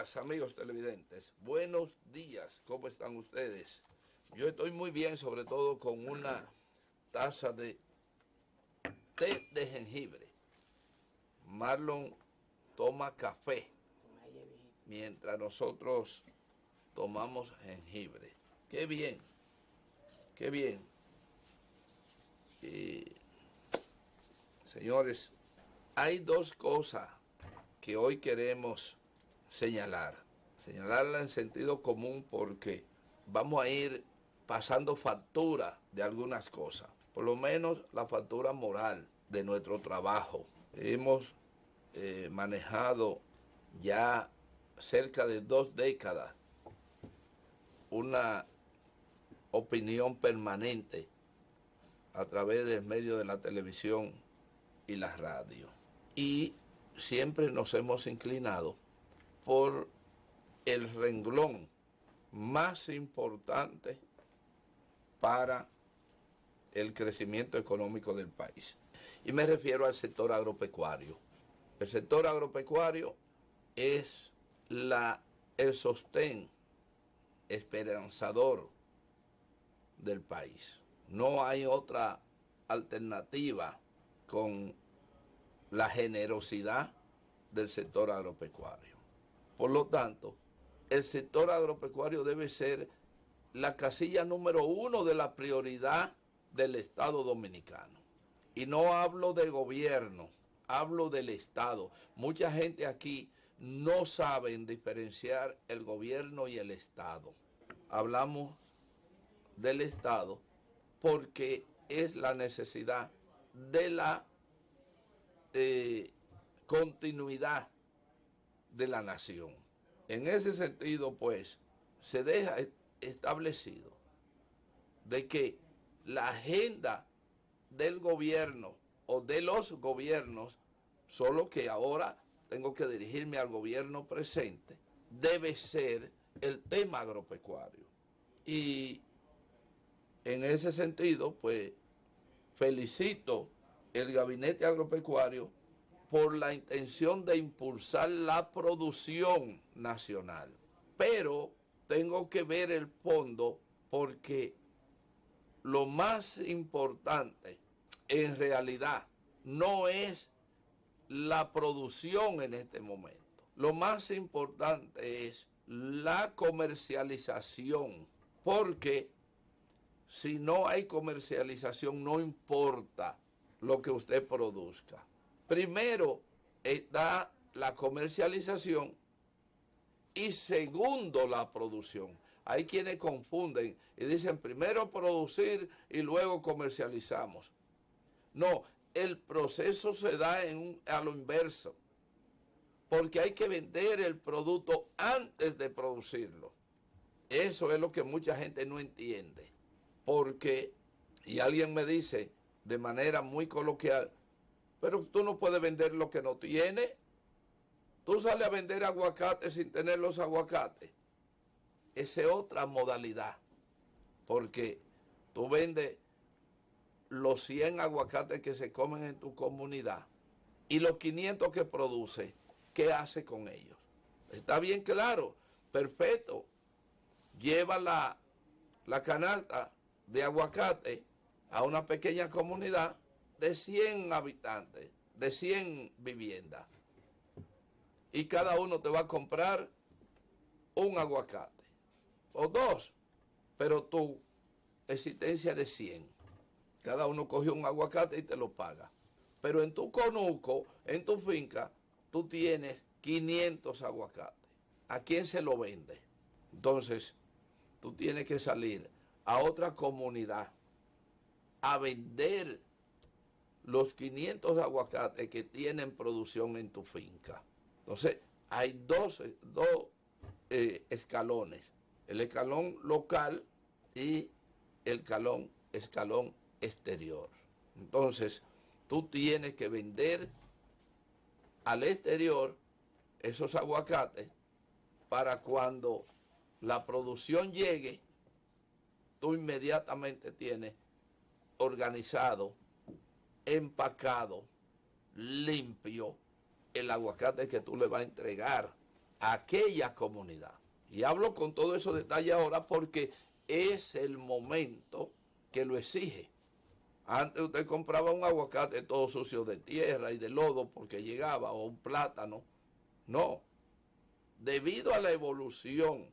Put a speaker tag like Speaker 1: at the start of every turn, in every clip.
Speaker 1: días, amigos televidentes. Buenos días, ¿cómo están ustedes? Yo estoy muy bien, sobre todo con una taza de té de jengibre. Marlon toma café, mientras nosotros tomamos jengibre. ¡Qué bien! ¡Qué bien! Señores, hay dos cosas que hoy queremos señalarla en sentido común, porque vamos a ir pasando factura de algunas cosas, por lo menos la factura moral de nuestro trabajo. Hemos manejado ya cerca de 2 décadas una opinión permanente a través del medio de la televisión y la radio, y siempre nos hemos inclinado por el renglón más importante para el crecimiento económico del país. Y me refiero al sector agropecuario. El sector agropecuario es el sostén esperanzador del país. No hay otra alternativa con la generosidad del sector agropecuario. Por lo tanto, el sector agropecuario debe ser la casilla número 1 de la prioridad del Estado dominicano. Y no hablo de gobierno, hablo del Estado. Mucha gente aquí no sabe diferenciar el gobierno y el Estado. Hablamos del Estado porque es la necesidad de la continuidad de la nación. En ese sentido, pues, se deja establecido de que la agenda del gobierno o de los gobiernos, solo que ahora tengo que dirigirme al gobierno presente, debe ser el tema agropecuario. Y en ese sentido, pues, felicito el gabinete agropecuario por la intención de impulsar la producción nacional. Pero tengo que ver el fondo, porque lo más importante en realidad no es la producción en este momento. Lo más importante es la comercialización, porque si no hay comercialización, no importa lo que usted produzca. Primero está la comercialización y segundo la producción. Hay quienes confunden y dicen primero producir y luego comercializamos. No, el proceso se da a lo inverso, porque hay que vender el producto antes de producirlo. Eso es lo que mucha gente no entiende. Porque, y alguien me dice de manera muy coloquial, pero tú no puedes vender lo que no tienes. Tú sales a vender aguacate sin tener los aguacates. Esa es otra modalidad, porque tú vendes los 100 aguacates que se comen en tu comunidad y los 500 que produce, ¿qué hace con ellos? Está bien claro, perfecto. Lleva la canasta de aguacate a una pequeña comunidad de 100 habitantes, de 100 viviendas, y cada uno te va a comprar un aguacate o 2, pero tu existencia de 100. Cada uno coge un aguacate y te lo paga. Pero en tu conuco, en tu finca, tú tienes 500 aguacates. ¿A quién se lo vende? Entonces, tú tienes que salir a otra comunidad a vender los 500 aguacates que tienen producción en tu finca. Entonces, hay dos escalones. El escalón local y el escalón exterior. Entonces, tú tienes que vender al exterior esos aguacates para cuando la producción llegue, tú inmediatamente tienes organizado, empacado, limpio el aguacate que tú le vas a entregar aquella comunidad. Y hablo con todo esos detalles ahora porque es el momento que lo exige. Antes usted compraba un aguacate todo sucio de tierra y de lodo porque llegaba, o un plátano. No. Debido a la evolución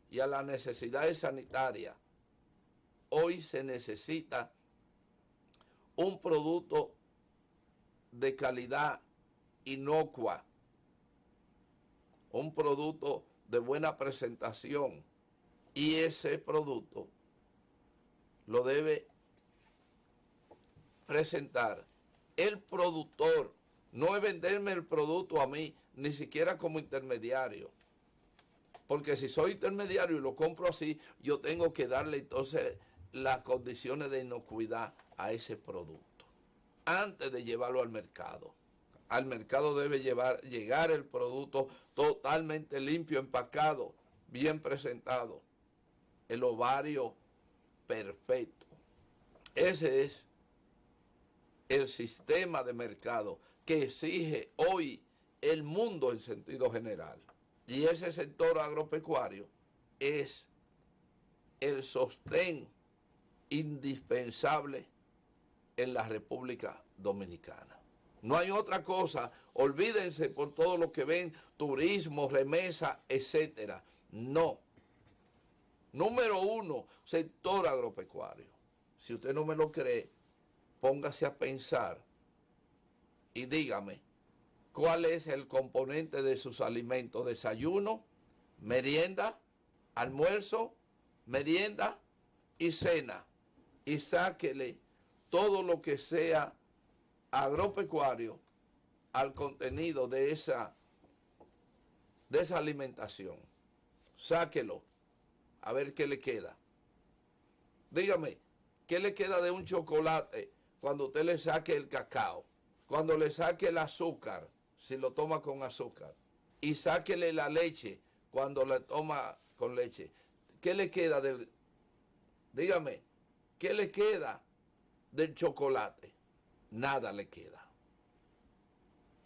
Speaker 1: y a las necesidades sanitarias, hoy se necesita un producto de calidad inocua, un producto de buena presentación, y ese producto lo debe presentar el productor. No es venderme el producto a mí, ni siquiera como intermediario, porque si soy intermediario y lo compro así, yo tengo que darle entonces las condiciones de inocuidad a ese producto antes de llevarlo al mercado. Al mercado debe llegar el producto totalmente limpio, empacado, bien presentado, el ovario perfecto. Ese es el sistema de mercado que exige hoy el mundo en sentido general. Y ese sector agropecuario es el sostén indispensable en la República Dominicana. No hay otra cosa, olvídense por todo lo que ven, turismo, remesa, etcétera. No. Número uno, sector agropecuario. Si usted no me lo cree, póngase a pensar y dígame cuál es el componente de sus alimentos: desayuno, merienda, almuerzo, merienda y cena. Y sáquele todo lo que sea agropecuario al contenido de esa alimentación. Sáquelo, a ver qué le queda. Dígame, ¿qué le queda de un chocolate cuando usted le saque el cacao? Cuando le saque el azúcar, si lo toma con azúcar. Y sáquele la leche cuando la toma con leche. ¿Qué le queda del... Dígame, ¿qué le queda del chocolate? Nada le queda.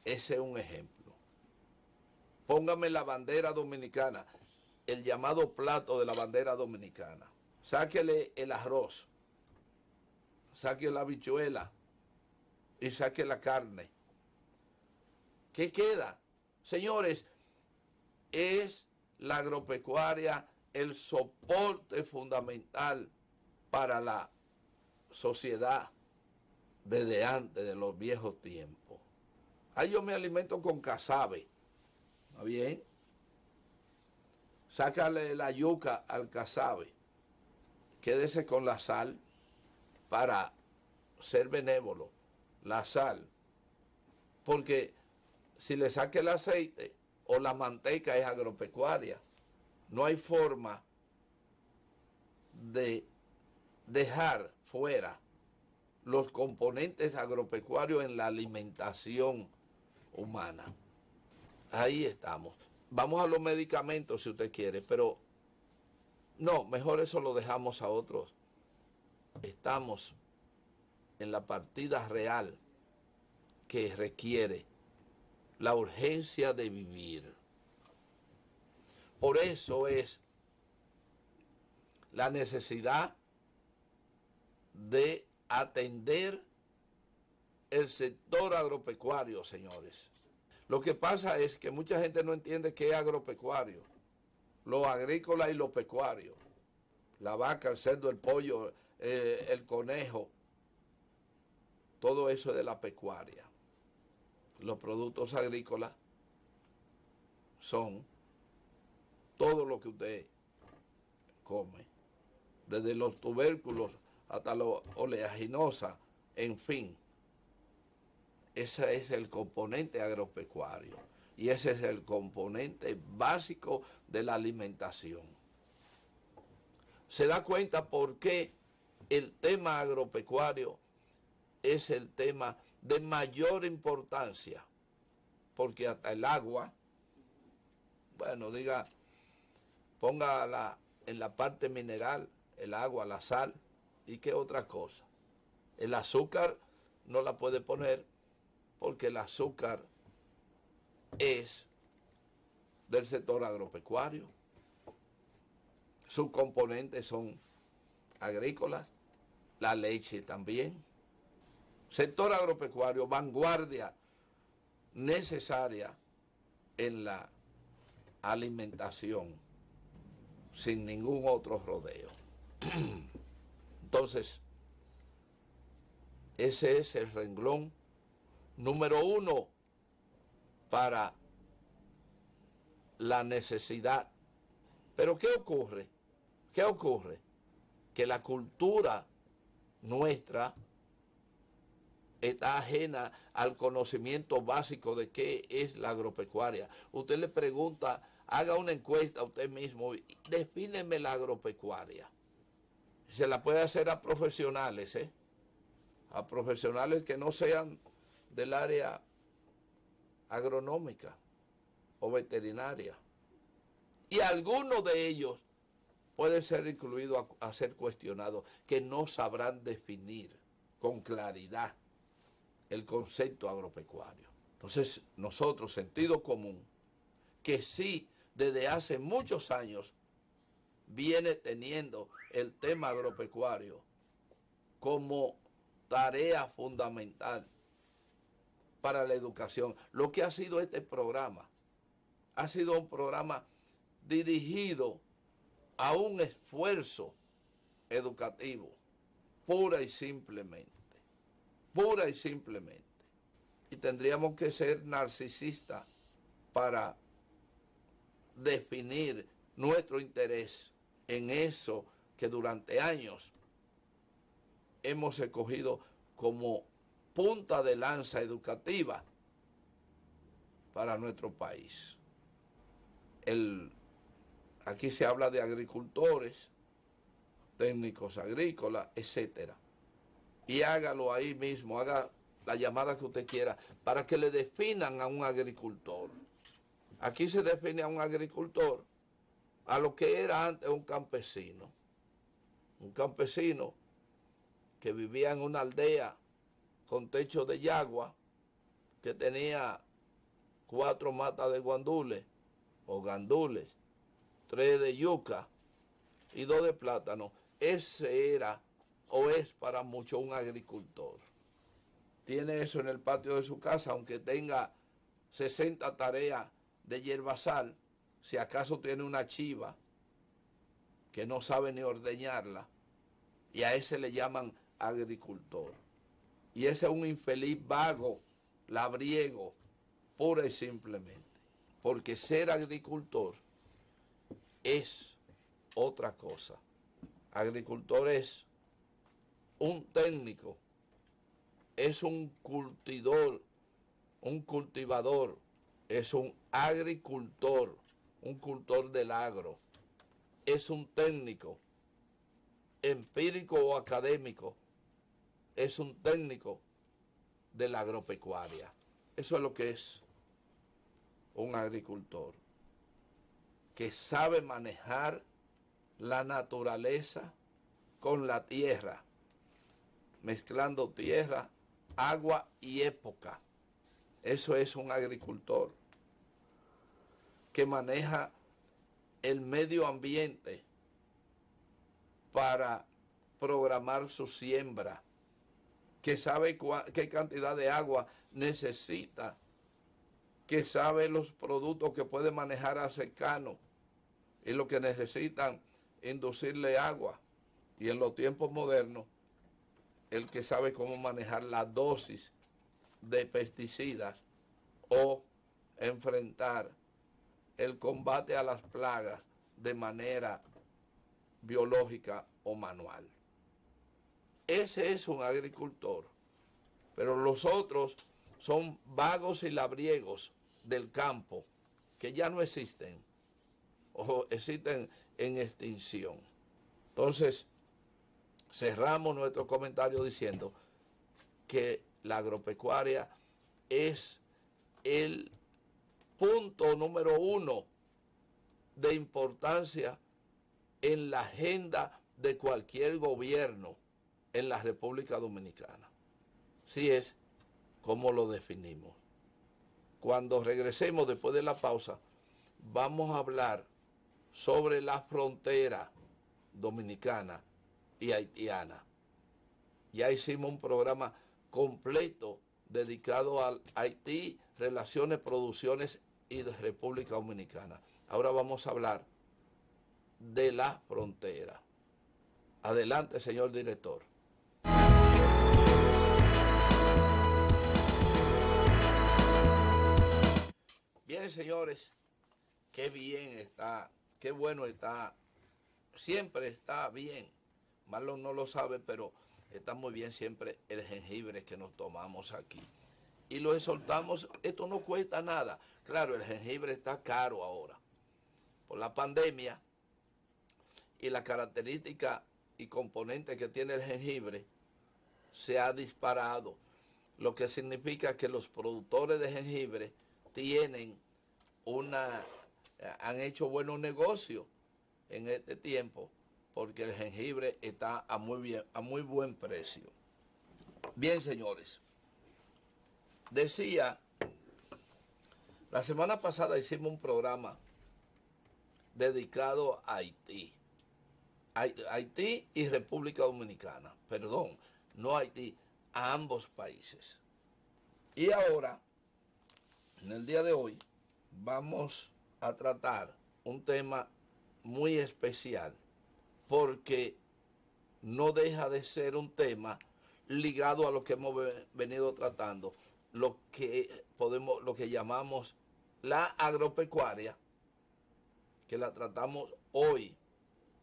Speaker 1: Ese es un ejemplo. Póngame la bandera dominicana, el llamado plato de la bandera dominicana. Sáquele el arroz, saque la habichuela y saque la carne. ¿Qué queda? Señores, es la agropecuaria el soporte fundamental para la sociedad desde antes de los viejos tiempos. Ahí yo me alimento con casabe. ¿Está bien? Sácale la yuca al casabe. Quédese con la sal para ser benévolo. La sal. Porque si le saque el aceite o la manteca es agropecuaria. No hay forma de dejar fuera los componentes agropecuarios en la alimentación humana. Ahí estamos. Vamos a los medicamentos si usted quiere, pero no, mejor eso lo dejamos a otros. Estamos en la partida real que requiere la urgencia de vivir. Por eso es la necesidad de atender el sector agropecuario, señores. Lo que pasa es que mucha gente no entiende qué es agropecuario. Lo agrícola y lo pecuario. La vaca, el cerdo, el pollo, el conejo. Todo eso es de la pecuaria. Los productos agrícolas son todo lo que usted come. Desde los tubérculos hasta la oleaginosa, en fin. Ese es el componente agropecuario y ese es el componente básico de la alimentación. ¿Se da cuenta por qué el tema agropecuario es el tema de mayor importancia? Porque hasta el agua, bueno, diga, póngala en la parte mineral, el agua, la sal, ¿y qué otra cosa? El azúcar no la puede poner porque el azúcar es del sector agropecuario. Sus componentes son agrícolas, la leche también. Sector agropecuario, vanguardia necesaria en la alimentación, sin ningún otro rodeo. Entonces, ese es el renglón número 1 para la necesidad. Pero ¿qué ocurre? ¿Qué ocurre? Que la cultura nuestra está ajena al conocimiento básico de qué es la agropecuaria. Usted le pregunta, haga una encuesta a usted mismo, defíneme la agropecuaria. Se la puede hacer a profesionales, a profesionales que no sean del área agronómica o veterinaria. Y algunos de ellos pueden ser incluidos a ser cuestionados, que no sabrán definir con claridad el concepto agropecuario. Entonces, nosotros, sentido común, que sí, desde hace muchos años, viene teniendo el tema agropecuario como tarea fundamental para la educación. Lo que ha sido este programa, ha sido un programa dirigido a un esfuerzo educativo, pura y simplemente. Pura y simplemente. Y tendríamos que ser narcisistas para definir nuestro interés en eso que durante años hemos escogido como punta de lanza educativa para nuestro país. Aquí se habla de agricultores, técnicos agrícolas, etcétera. Y hágalo ahí mismo, haga la llamada que usted quiera, para que le definan a un agricultor. Aquí se define a un agricultor a lo que era antes un campesino. Un campesino que vivía en una aldea con techo de yagua, que tenía 4 matas de guandules o gandules, 3 de yuca y 2 de plátano. Ese era o es para muchos un agricultor. Tiene eso en el patio de su casa, aunque tenga 60 tareas de hierbasal, si acaso tiene una chiva que no sabe ni ordeñarla, y a ese le llaman agricultor. Y ese es un infeliz vago, labriego, pura y simplemente. Porque ser agricultor es otra cosa. Agricultor es un técnico, es un cultivador, es un agricultor, un cultor del agro, es un técnico, empírico o académico, es un técnico de la agropecuaria. Eso es lo que es un agricultor, que sabe manejar la naturaleza con la tierra, mezclando tierra, agua y época. Eso es un agricultor que maneja el medio ambiente para programar su siembra, que sabe qué cantidad de agua necesita, que sabe los productos que puede manejar a secano y lo que necesitan inducirle agua. Y en los tiempos modernos, el que sabe cómo manejar la dosis de pesticidas o enfrentar el combate a las plagas de manera biológica o manual. Ese es un agricultor. Pero los otros son vagos y labriegos del campo, que ya no existen o existen en extinción. Entonces, cerramos nuestro comentario diciendo que la agropecuaria es el punto número 1 de importancia en la agenda de cualquier gobierno en la República Dominicana. Así es como lo definimos. Cuando regresemos después de la pausa, vamos a hablar sobre la frontera dominicana y haitiana. Ya hicimos un programa completo dedicado a Haití, relaciones, producciones y de República Dominicana. Ahora vamos a hablar de la frontera. Adelante, señor director. Bien, señores, qué bien está, qué bueno está, siempre está bien. Marlon no lo sabe, pero está muy bien siempre el jengibre que nos tomamos aquí. Y lo exhortamos, esto no cuesta nada. Claro, el jengibre está caro ahora por la pandemia y la característica y componente que tiene el jengibre se ha disparado, lo que significa que los productores de jengibre han hecho buenos negocios en este tiempo porque el jengibre está a muy buen precio. Bien, señores, decía, la semana pasada hicimos un programa dedicado a Haití y República Dominicana, perdón, no Haití, a ambos países. Y ahora, en el día de hoy, vamos a tratar un tema muy especial, porque no deja de ser un tema ligado a lo que hemos venido tratando, lo que llamamos la agropecuaria, que la tratamos hoy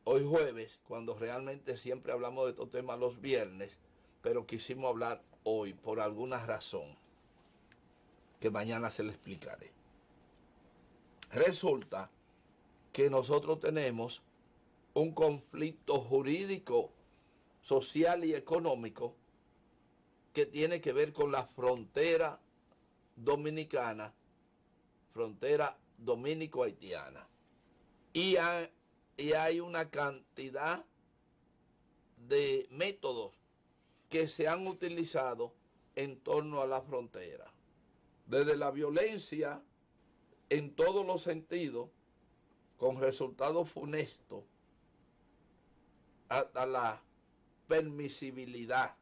Speaker 1: jueves, cuando realmente siempre hablamos de estos temas los viernes, pero quisimos hablar hoy por alguna razón que mañana se le explicaré. Resulta que nosotros tenemos un conflicto jurídico, social y económico que tiene que ver con la frontera dominicana, frontera dominico-haitiana. Y hay una cantidad de métodos que se han utilizado en torno a la frontera. Desde la violencia en todos los sentidos, con resultados funestos, hasta la permisibilidad.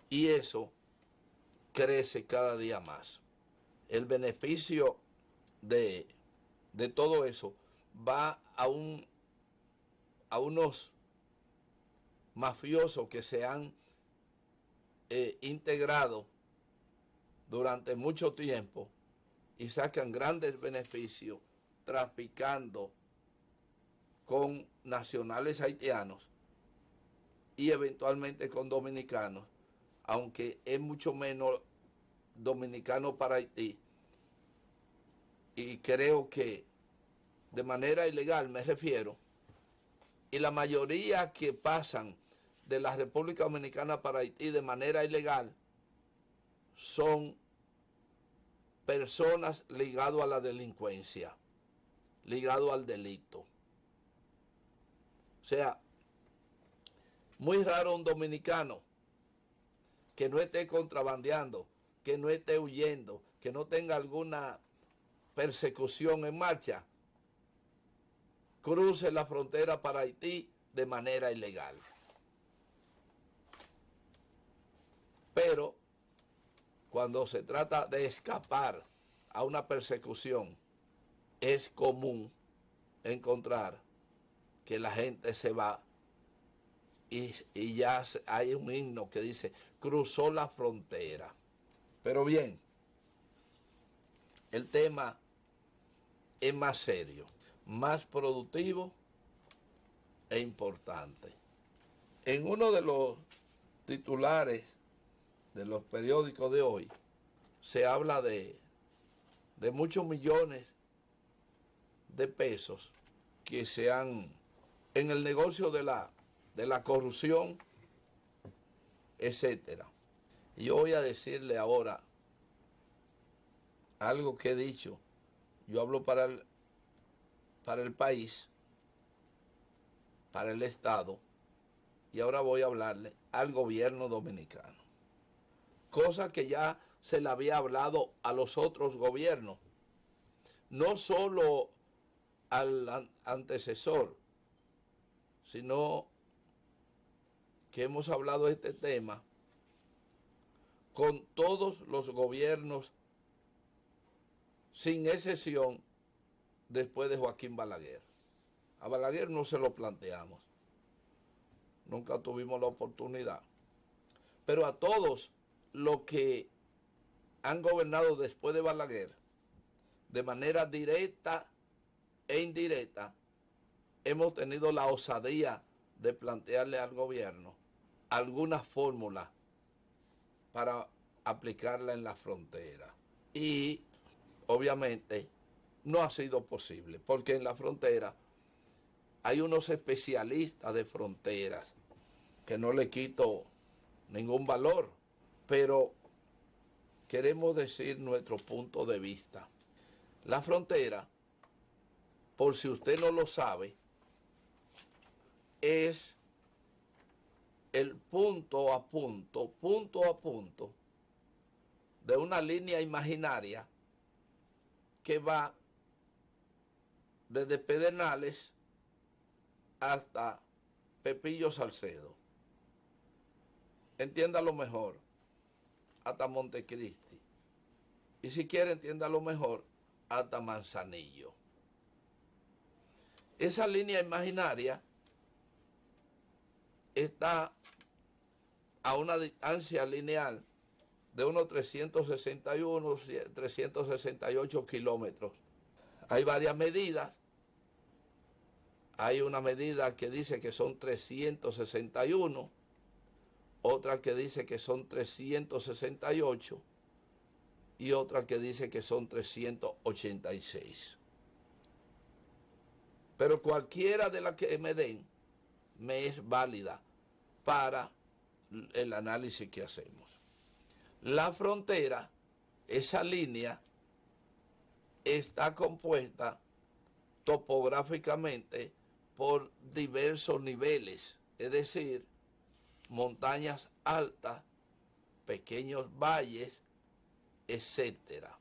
Speaker 1: Y eso crece cada día más. El beneficio de todo eso va a unos mafiosos que se han integrado durante mucho tiempo y sacan grandes beneficios traficando con nacionales haitianos y eventualmente con dominicanos, aunque es mucho menos dominicano para Haití. Y creo que de manera ilegal me refiero, y la mayoría que pasan de la República Dominicana para Haití de manera ilegal son personas ligadas a la delincuencia, ligadas al delito. O sea, muy raro un dominicano que no esté contrabandeando, que no esté huyendo, que no tenga alguna persecución en marcha, cruce la frontera para Haití de manera ilegal. Pero cuando se trata de escapar a una persecución, es común encontrar que la gente se va y ya hay un himno que dice, cruzó la frontera. Pero bien, el tema es más serio, más productivo e importante. En uno de los titulares de los periódicos de hoy se habla de muchos millones de pesos que se han en el negocio de la corrupción, etcétera. Y yo voy a decirle ahora algo que he dicho. Yo hablo para el país, para el Estado, y ahora voy a hablarle al gobierno dominicano. Cosa que ya se le había hablado a los otros gobiernos. No solo al antecesor, sino que hemos hablado de este tema con todos los gobiernos, sin excepción, después de Joaquín Balaguer. A Balaguer no se lo planteamos, nunca tuvimos la oportunidad, pero a todos los que han gobernado después de Balaguer, de manera directa e indirecta, hemos tenido la osadía de plantearle al gobierno alguna fórmula para aplicarla en la frontera. Y obviamente no ha sido posible, porque en la frontera hay unos especialistas de fronteras que no le quito ningún valor, pero queremos decir nuestro punto de vista. La frontera, por si usted no lo sabe, es el punto a punto de una línea imaginaria que va desde Pedernales hasta Pepillo Salcedo. Entiéndalo mejor, hasta Montecristi. Y si quiere, entiéndalo mejor, hasta Manzanillo. Esa línea imaginaria está a una distancia lineal de unos 361, 368 kilómetros. Hay varias medidas. Hay una medida que dice que son 361, otra que dice que son 368 y otra que dice que son 386. Pero cualquiera de las que me den me es válida para el análisis que hacemos. La frontera, esa línea, está compuesta topográficamente por diversos niveles, es decir, montañas altas, pequeños valles, etcétera.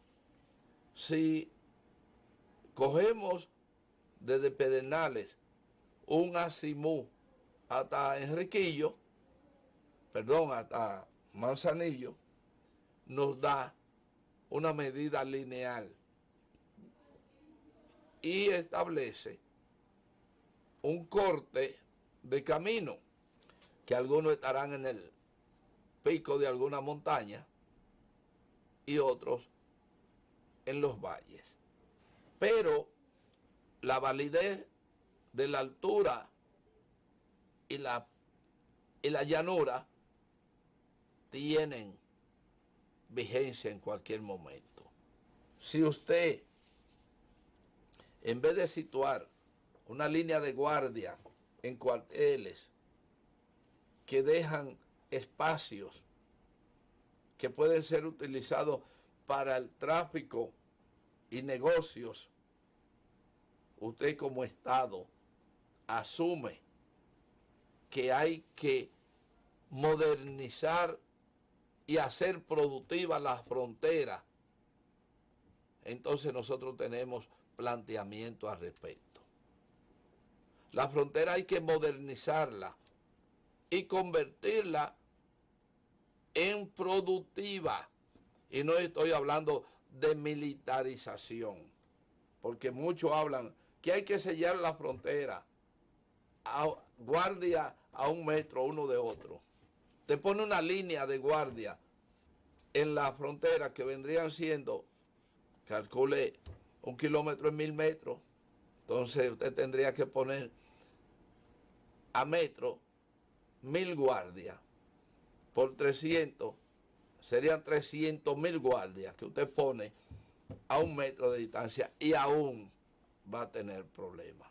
Speaker 1: Si cogemos desde Pedernales un azimú hasta hasta Manzanillo, nos da una medida lineal y establece un corte de camino, que algunos estarán en el pico de alguna montaña y otros en los valles. Pero la validez de la altura y la llanura tienen vigencia en cualquier momento. Si usted, en vez de situar una línea de guardia en cuarteles que dejan espacios que pueden ser utilizados para el tráfico y negocios, usted como Estado asume que hay que modernizar y hacer productiva la frontera, entonces nosotros tenemos planteamiento al respecto. La frontera hay que modernizarla y convertirla en productiva. Y no estoy hablando de militarización, porque muchos hablan que hay que sellar la frontera, guardia a 1 metro uno de otro. Te pone una línea de guardia en la frontera que vendrían siendo, calcule, 1 kilómetro en 1000 metros. Entonces usted tendría que poner a metro 1000 guardias por 300, serían 300.000 guardias que usted pone a 1 metro de distancia y aún va a tener problemas.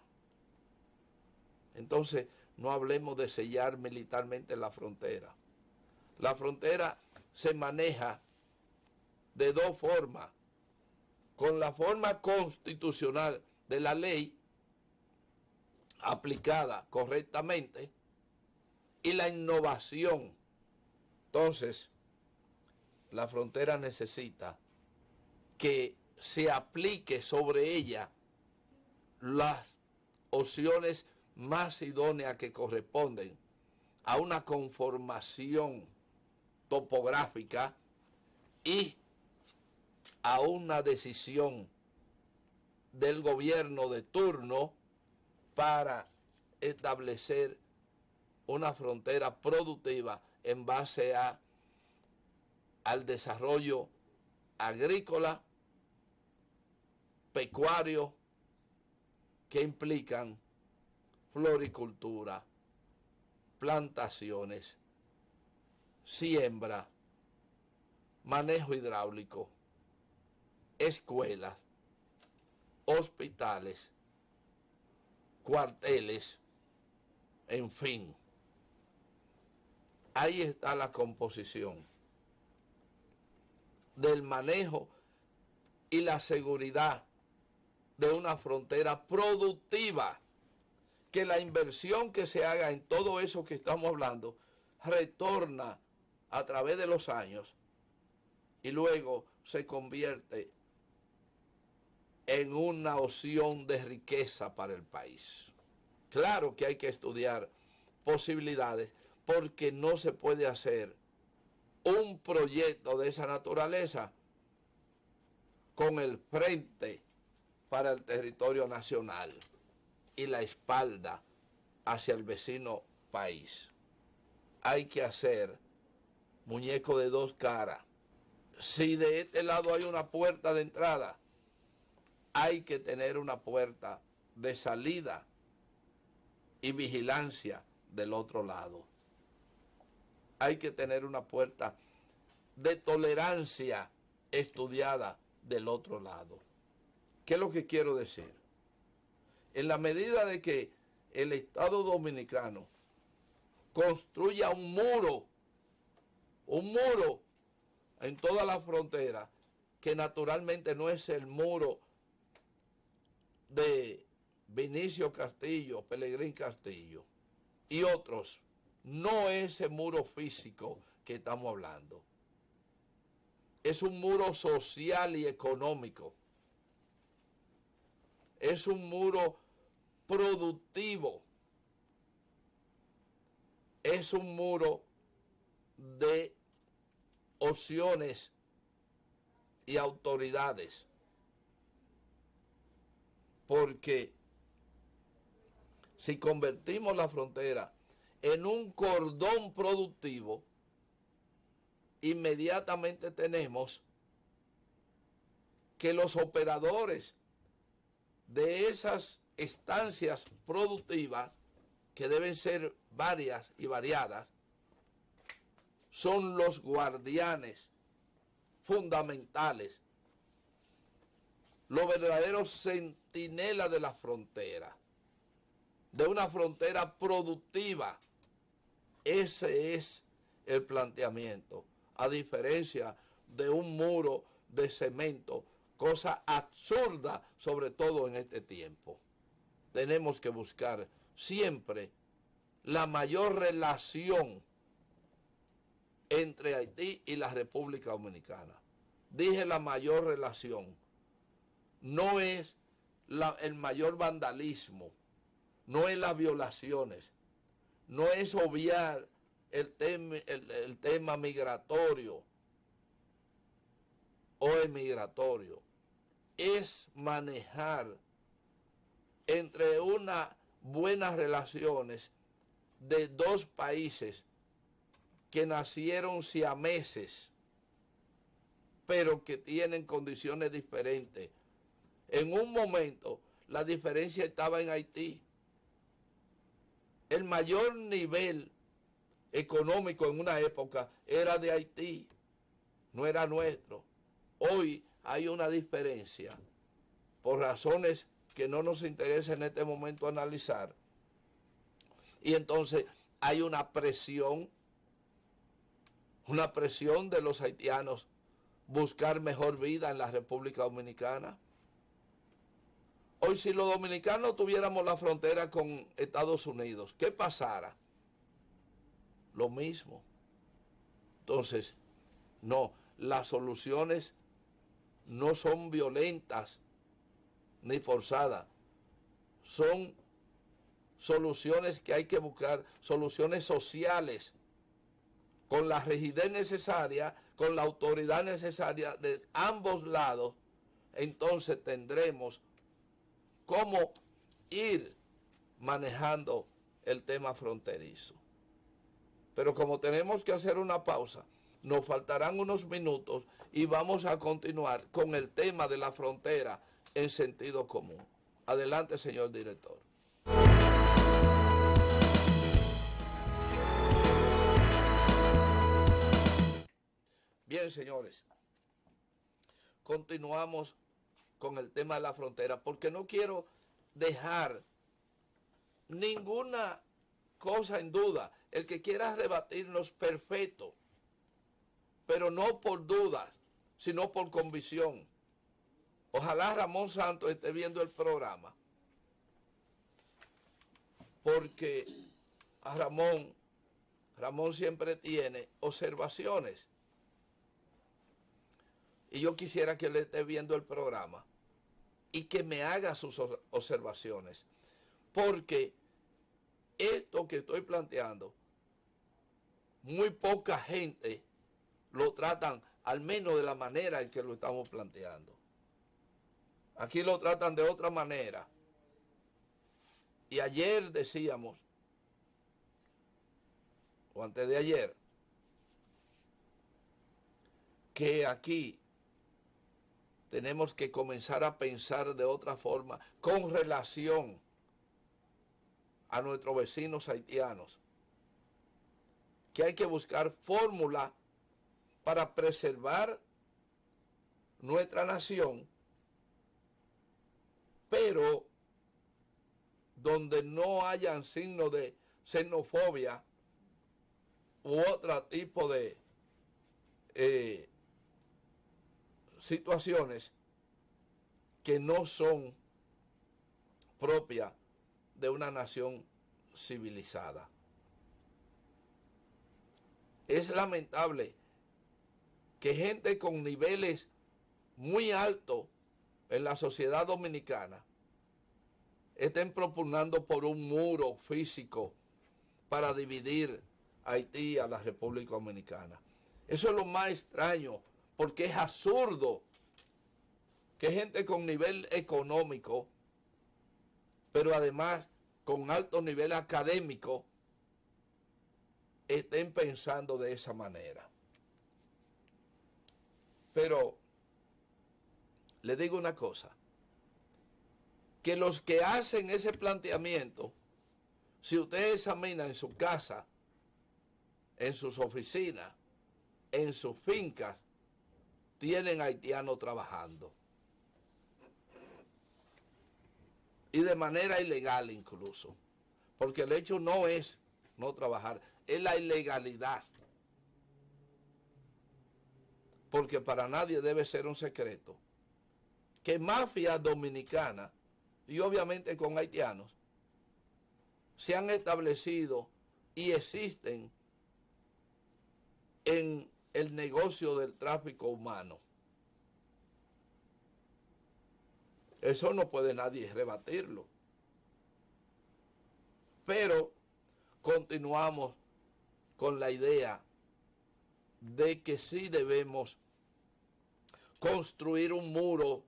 Speaker 1: Entonces, no hablemos de sellar militarmente la frontera. La frontera se maneja de dos formas: con la forma constitucional de la ley aplicada correctamente y la innovación. Entonces, la frontera necesita que se aplique sobre ella las opciones más idóneas que corresponden a una conformación topográfica y a una decisión del gobierno de turno para establecer una frontera productiva en base al desarrollo agrícola, pecuario, que implican floricultura, plantaciones, siembra, manejo hidráulico, escuelas, hospitales, cuarteles, en fin. Ahí está la composición del manejo y la seguridad de una frontera productiva, que la inversión que se haga en todo eso que estamos hablando retorna a través de los años y luego se convierte en una opción de riqueza para el país. Claro que hay que estudiar posibilidades, porque no se puede hacer un proyecto de esa naturaleza con el frente para el territorio nacional y la espalda hacia el vecino país. Hay que hacer muñeco de dos caras. Si de este lado hay una puerta de entrada, hay que tener una puerta de salida y vigilancia del otro lado. Hay que tener una puerta de tolerancia estudiada del otro lado. ¿Qué es lo que quiero decir? En la medida de que el Estado Dominicano construya un muro en toda la frontera, que naturalmente no es el muro de Vinicio Castillo, Pelegrín Castillo y otros, no es ese muro físico que estamos hablando. Es un muro social y económico. Es un muro productivo. Es un muro de opciones y autoridades. Porque si convertimos la frontera en un cordón productivo, inmediatamente tenemos que los operadores de esas estancias productivas, que deben ser varias y variadas, son los guardianes fundamentales, los verdaderos centinelas de la frontera, de una frontera productiva. Ese es el planteamiento, a diferencia de un muro de cemento, cosa absurda, sobre todo en este tiempo. Tenemos que buscar siempre la mayor relación entre Haití y la República Dominicana. Dije la mayor relación. No es el mayor vandalismo, no es las violaciones, no es obviar el tema migratorio o emigratorio, es manejar entre unas buenas relaciones de dos países que nacieron siameses, pero que tienen condiciones diferentes. En un momento la diferencia estaba en Haití. El mayor nivel económico en una época era de Haití, no era nuestro. Hoy hay una diferencia, por razones que no nos interesa en este momento analizar, y entonces hay una presión de los haitianos buscar mejor vida en la República Dominicana. Hoy, si los dominicanos tuviéramos la frontera con Estados Unidos, ¿qué pasara? Lo mismo. Entonces, no, las soluciones no son violentas ni forzadas. son soluciones que hay que buscar, soluciones sociales, con la rigidez necesaria, con la autoridad necesaria de ambos lados. Entonces tendremos cómo ir manejando el tema fronterizo. Pero como tenemos que hacer una pausa, nos faltarán unos minutos y vamos a continuar con el tema de la frontera en sentido común. Adelante, señor director. Bien, señores, continuamos con el tema de la frontera, porque no quiero dejar ninguna cosa en duda. El que quiera rebatirnos, perfecto, pero no por dudas, sino por convicción. Ojalá Ramón Santos esté viendo el programa, porque a Ramón siempre tiene observaciones. Y yo quisiera que él esté viendo el programa y que me haga sus observaciones, porque esto que estoy planteando, muy poca gente lo tratan, al menos de la manera en que lo estamos planteando. Aquí lo tratan de otra manera. Y ayer decíamos, o antes de ayer, que aquí tenemos que comenzar a pensar de otra forma con relación a nuestros vecinos haitianos, que hay que buscar fórmulas para preservar nuestra nación, pero donde no hayan signos de xenofobia u otro tipo de situaciones que no son propias de una nación civilizada. Es lamentable que gente con niveles muy altos en la sociedad dominicana estén propugnando por un muro físico para dividir Haití a la República Dominicana. Eso es lo más extraño, porque es absurdo que gente con nivel económico, pero además con alto nivel académico, estén pensando de esa manera. Pero le digo una cosa, que los que hacen ese planteamiento, si usted examina en su casa, en sus oficinas, en sus fincas, tienen haitianos trabajando. Y de manera ilegal incluso. Porque el hecho no es no trabajar, es la ilegalidad. Porque para nadie debe ser un secreto que mafias dominicanas, y obviamente con haitianos, se han establecido y existen en el negocio del tráfico humano. Eso no puede nadie rebatirlo. Pero continuamos con la idea de que sí debemos construir un muro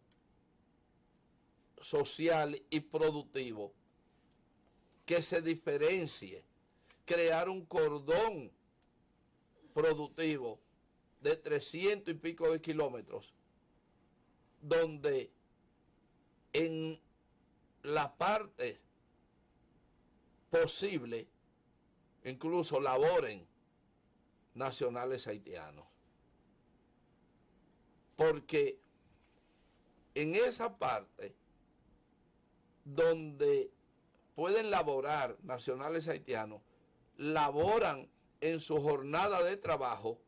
Speaker 1: social y productivo que se diferencie, crear un cordón productivo de 300 y pico de kilómetros, donde en la parte posible incluso laboren nacionales haitianos. Porque en esa parte donde pueden laborar nacionales haitianos, laboran en su jornada de trabajo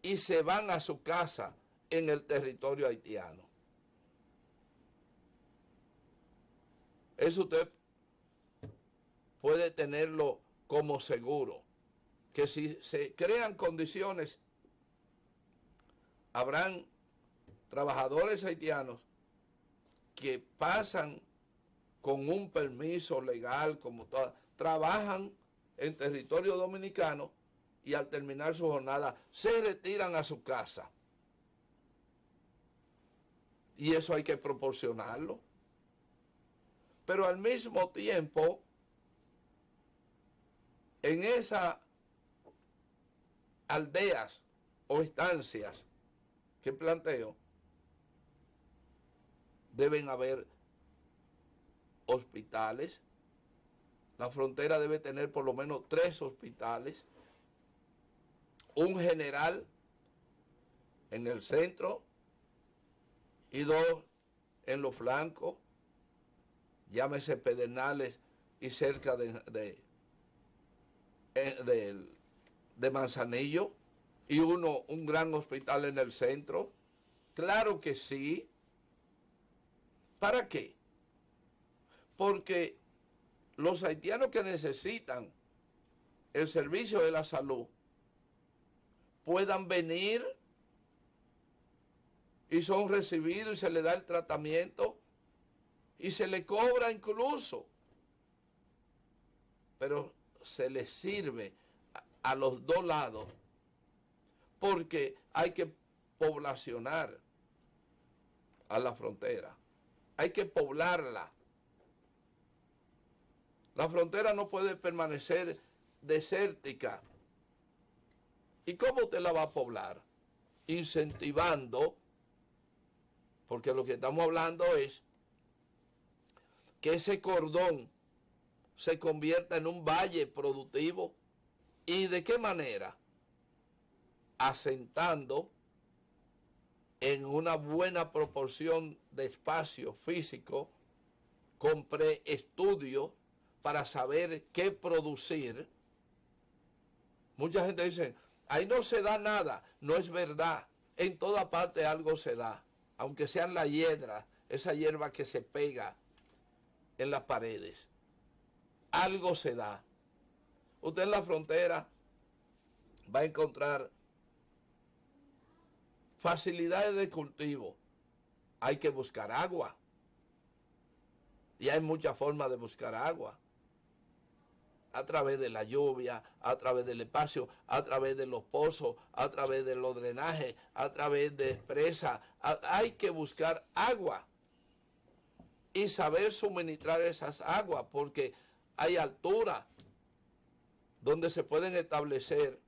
Speaker 1: y se van a su casa en el territorio haitiano. Eso usted puede tenerlo como seguro, que si se crean condiciones, habrán trabajadores haitianos que pasan con un permiso legal, como todas, trabajan en territorio dominicano y al terminar su jornada se retiran a su casa. Y eso hay que proporcionarlo. Pero al mismo tiempo, en esas aldeas o estancias que planteo, deben haber hospitales. La frontera debe tener por lo menos 3 hospitales, un general en el centro y 2 en los flancos, llámese Pedernales y cerca de Manzanillo, y un gran hospital en el centro. Claro que sí. ¿Para qué? Porque los haitianos que necesitan el servicio de la salud puedan venir y son recibidos y se les da el tratamiento y se les cobra incluso, pero se les sirve a los dos lados, porque hay que poblacionar a la frontera, hay que poblarla. La frontera no puede permanecer desértica. ¿Y cómo usted la va a poblar? Incentivando, porque lo que estamos hablando es que ese cordón se convierta en un valle productivo. ¿Y de qué manera? Asentando en una buena proporción de espacio físico, con preestudio para saber qué producir. Mucha gente dice, ahí no se da nada. No es verdad. En toda parte algo se da. Aunque sean la hiedra, esa hierba que se pega en las paredes. Algo se da. Usted en la frontera va a encontrar facilidades de cultivo. Hay que buscar agua. Y hay muchas formas de buscar agua. A través de la lluvia, a través del espacio, a través de los pozos, a través de los drenajes, a través de presas. Hay que buscar agua y saber suministrar esas aguas, porque hay alturas donde se pueden establecer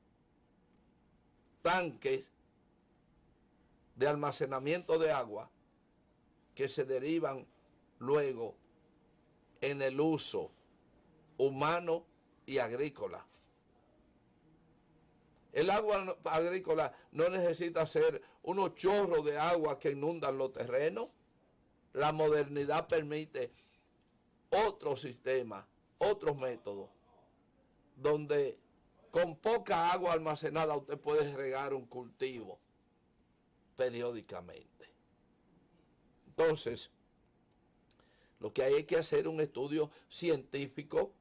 Speaker 1: tanques de almacenamiento de agua que se derivan luego en el uso humano y agrícola. El agua agrícola no necesita ser unos chorros de agua que inundan los terrenos. La modernidad permite otro sistema, otros métodos, donde con poca agua almacenada usted puede regar un cultivo periódicamente. Entonces, lo que hay que hacer un estudio científico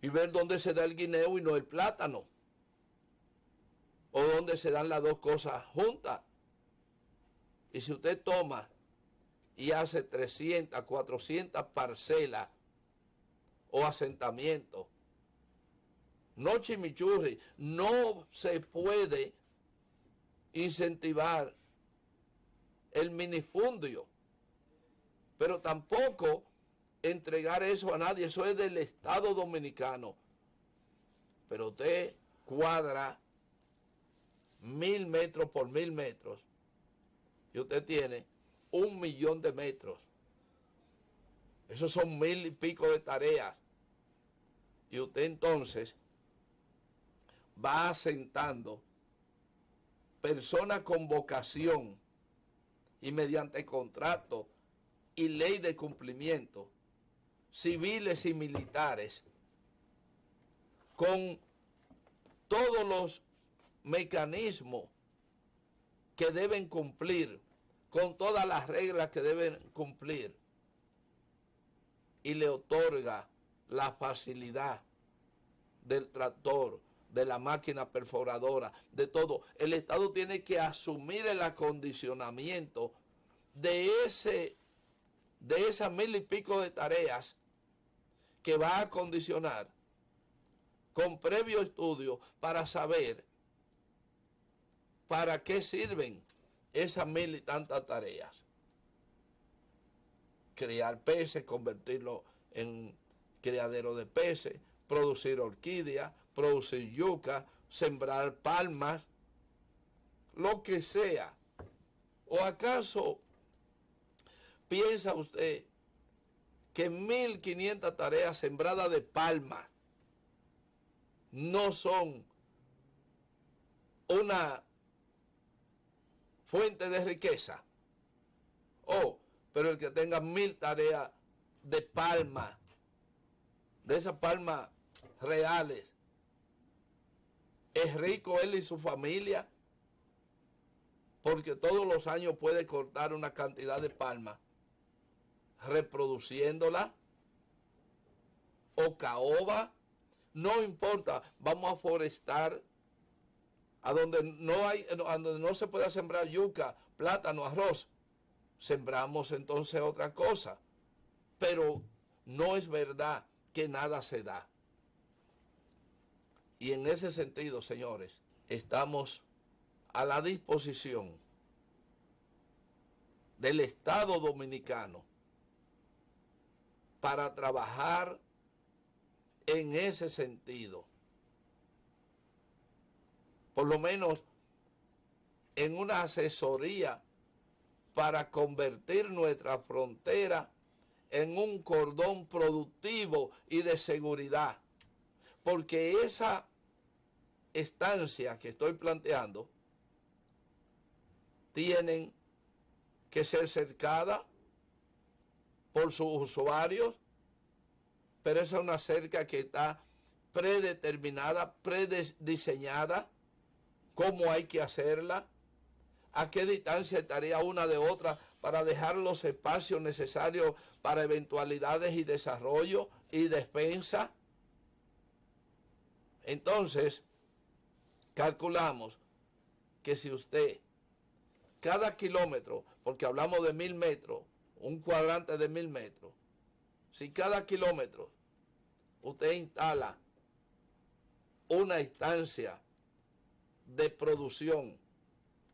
Speaker 1: y ver dónde se da el guineo y no el plátano, o dónde se dan las dos cosas juntas. Y si usted toma y hace 300, 400 parcelas o asentamientos, no chimichurri, no se puede incentivar el minifundio, pero tampoco entregar eso a nadie. Eso es del Estado Dominicano. Pero usted cuadra 1000 metros por 1000 metros y usted tiene 1.000.000 de metros. Esos son 1000 y pico de tareas. Y usted entonces va asentando personas con vocación y mediante contrato y ley de cumplimiento, civiles y militares, con todos los mecanismos que deben cumplir, con todas las reglas que deben cumplir, y le otorga la facilidad del tractor, de la máquina perforadora, de todo. El Estado tiene que asumir el acondicionamiento de de esas 1000 y pico de tareas que va a condicionar con previo estudio para saber para qué sirven esas 1000 y tantas tareas. Criar peces, convertirlo en criadero de peces, producir orquídeas, producir yuca, sembrar palmas, lo que sea. ¿O acaso piensa usted que 1500 tareas sembradas de palmas no son una fuente de riqueza? Oh, pero el que tenga 1000 tareas de palma, de esas palmas reales, es rico él y su familia, porque todos los años puede cortar una cantidad de palmas, reproduciéndola, o caoba, no importa, vamos a forestar a donde no se pueda sembrar yuca, plátano, arroz, sembramos entonces otra cosa. Pero no es verdad que nada se da. Y en ese sentido, señores, estamos a la disposición del Estado Dominicano para trabajar en ese sentido. Por lo menos en una asesoría para convertir nuestra frontera en un cordón productivo y de seguridad. Porque esa estancia que estoy planteando tienen que ser cercada por sus usuarios, pero esa es una cerca que está predeterminada, prediseñada, cómo hay que hacerla, a qué distancia estaría una de otra para dejar los espacios necesarios para eventualidades y desarrollo y defensa. Entonces, calculamos que si usted, cada kilómetro, porque hablamos de 1000 metros, un cuadrante de 1000 metros, si cada kilómetro usted instala una instancia de producción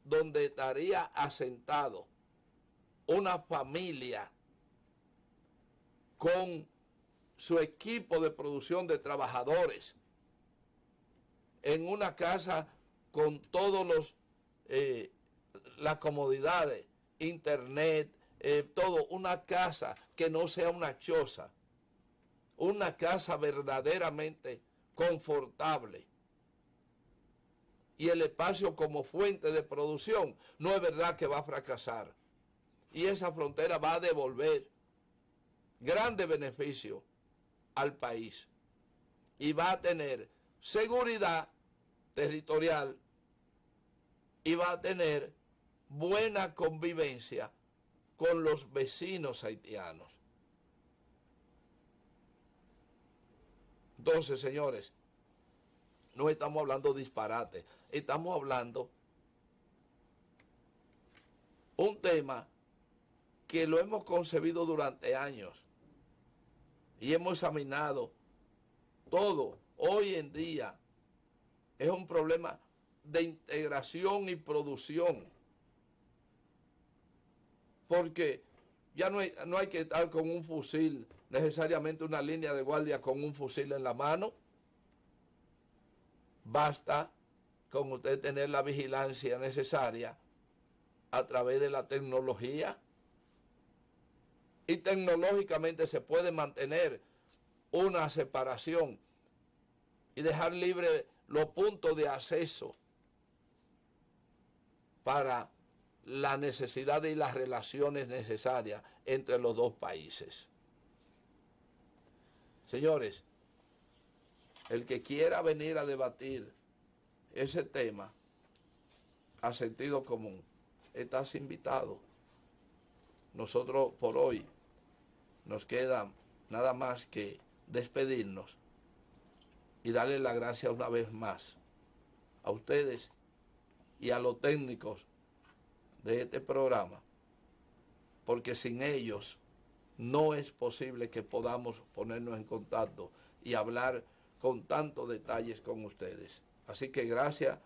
Speaker 1: donde estaría asentado una familia con su equipo de producción de trabajadores en una casa con todos las comodidades, internet, todo, una casa que no sea una choza, una casa verdaderamente confortable, y el espacio como fuente de producción, no es verdad que va a fracasar. Y esa frontera va a devolver grandes beneficios al país. Y va a tener seguridad territorial y va a tener buena convivencia con los vecinos haitianos. Entonces, señores, no estamos hablando disparate, estamos hablando un tema que lo hemos concebido durante años y hemos examinado todo. Hoy en día es un problema de integración y producción, porque ya no hay que estar con un fusil, necesariamente una línea de guardia con un fusil en la mano. Basta con usted tener la vigilancia necesaria a través de la tecnología, y tecnológicamente se puede mantener una separación y dejar libre los puntos de acceso para la necesidad y las relaciones necesarias entre los dos países. Señores, el que quiera venir a debatir ese tema a sentido común, estás invitado. Nosotros por hoy nos queda nada más que despedirnos y darle las gracias una vez más a ustedes y a los técnicos de este programa, porque sin ellos no es posible que podamos ponernos en contacto y hablar con tantos detalles con ustedes. Así que gracias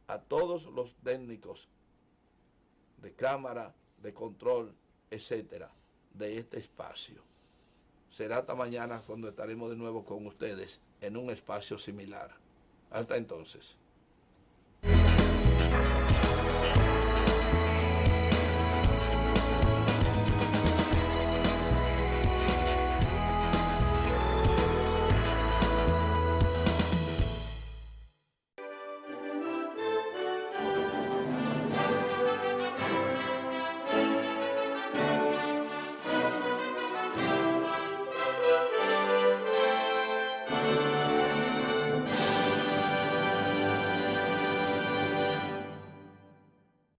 Speaker 1: a todos los técnicos de cámara, de control, etcétera, de este espacio. Será hasta mañana cuando estaremos de nuevo con ustedes en un espacio similar. Hasta entonces.